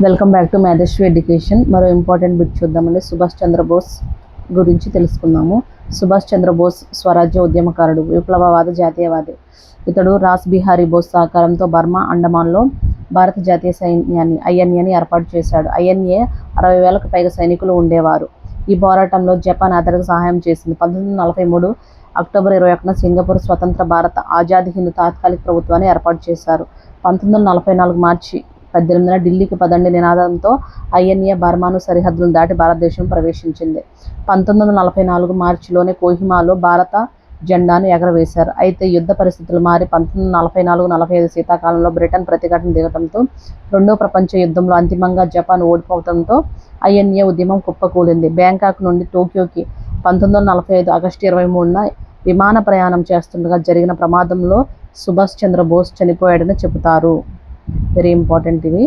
Welcome back to Medhashri education. మరో important bit చూద్దామండి. సుభాష్ చంద్రబోస్ గురించి తెలుసుకుందాము. సుభాష్ చంద్రబోస్ స్వరాజ్య ఉద్యమకారుడు, విప్లవవాద జాతీయవాది. ఇతడు రాస్ బిహారీ బోస్ సహకారంతో బర్మా, అండమాన్లో భారత జాతీయ సైన్యాన్ని ఐఎన్ఏని ఏర్పాటు చేశాడు. ఐఎన్ఏ 60,000కు పైగా సైనికులు ఉండేవారు. ఈ పోరాటంలో జపాన్ అతడికి సహాయం చేసింది. 1943 అక్టోబర్ 21న సింగపూర్ స్వతంత్ర భారత ఆజాద్ హింద్ తాత్కాలిక ప్రభుత్వాన్ని ఏర్పాటు చేశారు. 1944 మార్చి 18న ఢిల్లీకి పదండి నినాదంతో ఐఎన్ఏ బర్మాను సరిహద్దులను దాటి భారతదేశం ప్రవేశించింది. 1944 మార్చిలోనే కోహిమాలో భారత జెండాను ఎగరవేశారు. అయితే యుద్ధ పరిస్థితులు మారి 1944-45 శీతాకాలంలో బ్రిటన్ ప్రతిఘటన దిగటంతో రెండో ప్రపంచ యుద్ధంలో అంతిమంగా జపాన్ ఓడిపోవడంతో ఐఎన్ఏ ఉద్యమం కుప్పకూలింది. బ్యాంకాక్ నుండి టోక్యోకి 1945 ఆగస్టు 23న విమాన ప్రయాణం చేస్తుండగా జరిగిన ప్రమాదంలో సుభాష్ చంద్రబోస్ చనిపోయాడని చెబుతారు. వెరీ ఇంపార్టెంట్ ఇవి.